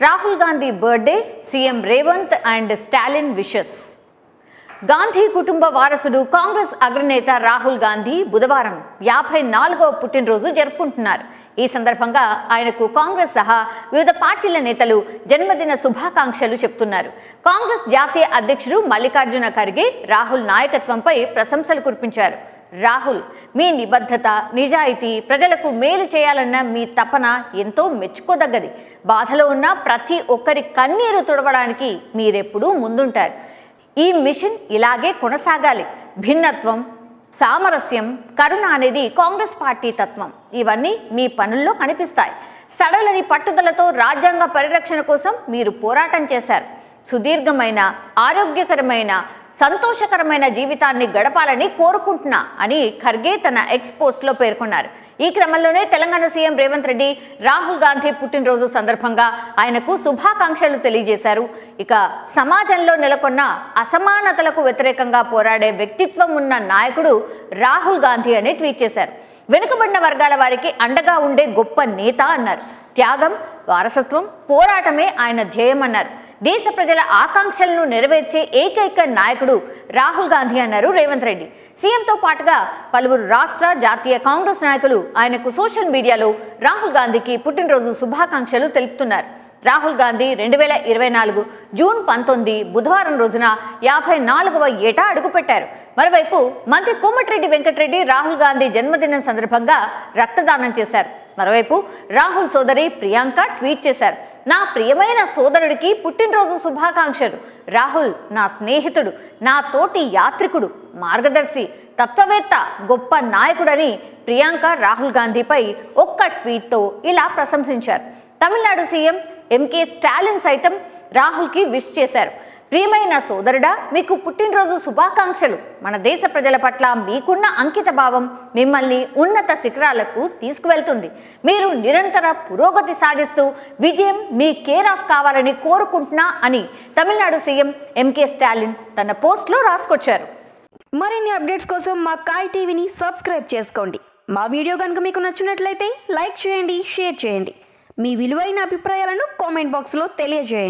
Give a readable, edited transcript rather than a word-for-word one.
Rahul Gandhi birthday, CM Revanth and Stalin wishes. Gandhi కుటుంబ వారసుడు కాంగ్రెస్ అగ్రనేత రాహుల్ గాంధీ బుధవారం 54వ పుట్టినరోజు జరుపుకుంటున్నారు. ఈ సందర్భంగా ఆయనకు కాంగ్రెస్ సహా వివిధ పార్టీల నేతలు జన్మదిన శుభాకాంక్షలు చెప్తున్నారు. కాంగ్రెస్ జాతీయ అధ్యక్షుడు మల్లికార్జున ఖర్గే రాహుల్ నాయకత్వంపై ప్రశంసలు కురిపించారు. రాహుల్, మీ నిబద్ధత, నిజాయితీ, ప్రజలకు మేలు చేయాలన్న మీ తపన ఎంతో మెచ్చుకోదగ్గది. బాధలో ఉన్న ప్రతి ఒక్కరి కన్నీరు తుడవడానికి మీరెప్పుడూ ముందుంటారు. ఈ మిషన్ ఇలాగే కొనసాగాలి. భిన్నత్వం, సామరస్యం, కరుణ అనేది కాంగ్రెస్ పార్టీ తత్వం. ఇవన్నీ మీ పనుల్లో కనిపిస్తాయి. సడలని పట్టుదలతో రాజ్యాంగ పరిరక్షణ కోసం మీరు పోరాటం చేశారు. సుదీర్ఘమైన, ఆరోగ్యకరమైన, సంతోషకరమైన జీవితాన్ని గడపాలని కోరుకుంటున్నా అని ఖర్గే తన ఎక్స్ పోస్ట్లో పేర్కొన్నారు. ఈ క్రమంలోనే తెలంగాణ సీఎం రేవంత్ రెడ్డి రాహుల్ గాంధీ పుట్టినరోజు సందర్భంగా ఆయనకు శుభాకాంక్షలు తెలియజేశారు. ఇక సమాజంలో నెలకొన్న అసమానతలకు వ్యతిరేకంగా పోరాడే వ్యక్తిత్వం ఉన్న నాయకుడు రాహుల్ గాంధీ అని ట్వీట్ చేశారు. వెనుకబడిన వర్గాల వారికి అండగా ఉండే గొప్ప నేత అన్నారు. త్యాగం, వారసత్వం, పోరాటమే ఆయన ధ్యేయం అన్నారు. దేశ ప్రజల ఆకాంక్షలను నెరవేర్చే ఏకైక నాయకుడు రాహుల్ గాంధీ అన్నారు రేవంత్ రెడ్డి. సీఎంతో పాటుగా పలువురు రాష్ట్ర, జాతీయ కాంగ్రెస్ నాయకులు ఆయనకు సోషల్ మీడియాలో రాహుల్ గాంధీకి పుట్టినరోజు శుభాకాంక్షలు తెలుపుతున్నారు. రాహుల్ గాంధీ 2024 జూన్ 19 బుధవారం రోజున 54వ ఏట అడుగుపెట్టారు. మరోవైపు మంత్రి కోమటిరెడ్డి వెంకటరెడ్డి రాహుల్ గాంధీ జన్మదినం సందర్భంగా రక్తదానం చేశారు. మరోవైపు రాహుల్ సోదరి ప్రియాంక ట్వీట్ చేశారు. నా ప్రియమైన సోదరుడికి పుట్టినరోజు శుభాకాంక్షలు. రాహుల్ నా స్నేహితుడు, నా తోటి యాత్రికుడు, మార్గదర్శి, తత్వవేత్త, గొప్ప నాయకుడని ప్రియాంక రాహుల్ గాంధీపై ఒక్క ట్వీట్తో ఇలా ప్రశంసించారు. తమిళనాడు సీఎం ఎంకే స్టాలిన్ సైతం రాహుల్కి విష్ చేశారు. ప్రియమైన సోదరుడా, మీకు పుట్టినరోజు శుభాకాంక్షలు. మన దేశ ప్రజల పట్ల మీకున్న అంకిత భావం మిమ్మల్ని ఉన్నత శిఖరాలకు తీసుకువెళ్తుంది. మీరు నిరంతర పురోగతి సాధిస్తూ విజయం మీ కేర్ ఆఫ్ కావాలని కోరుకుంటున్నా అని తమిళనాడు సీఎం ఎంకే స్టాలిన్ తన పోస్ట్లో రాసుకొచ్చారు. మరిన్ని అప్డేట్స్ కోసం మా కాయ్ టీవీని సబ్స్క్రైబ్ చేసుకోండి. మా వీడియో కనుక మీకు నచ్చినట్లయితే లైక్ చేయండి, షేర్ చేయండి. మీ విలువైన అభిప్రాయాలను కామెంట్ బాక్స్లో తెలియజేయండి.